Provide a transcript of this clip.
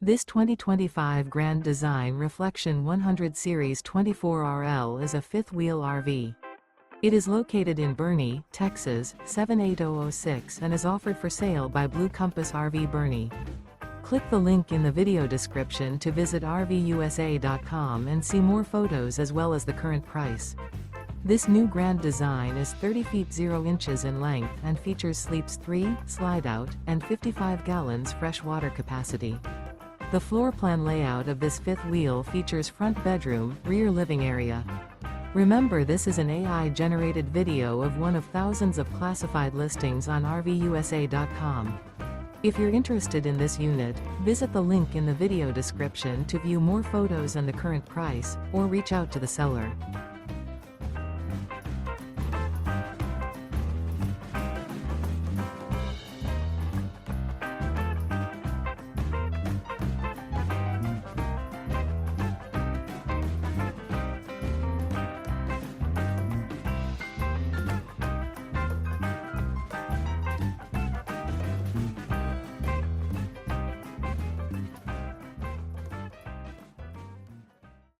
This 2025 Grand Design Reflection 100 Series 24RL is a fifth-wheel RV. It is located in Boerne, Texas, 78006 and is offered for sale by Blue Compass RV Boerne. Click the link in the video description to visit RVUSA.com and see more photos as well as the current price. This new Grand Design is 30 feet 0 inches in length and features sleeps 3, slide-out, and 55 gallons fresh water capacity. The floor plan layout of this fifth wheel features front bedroom, rear living area. Remember, this is an AI-generated video of one of thousands of classified listings on RVUSA.com. If you're interested in this unit, visit the link in the video description to view more photos and the current price, or reach out to the seller.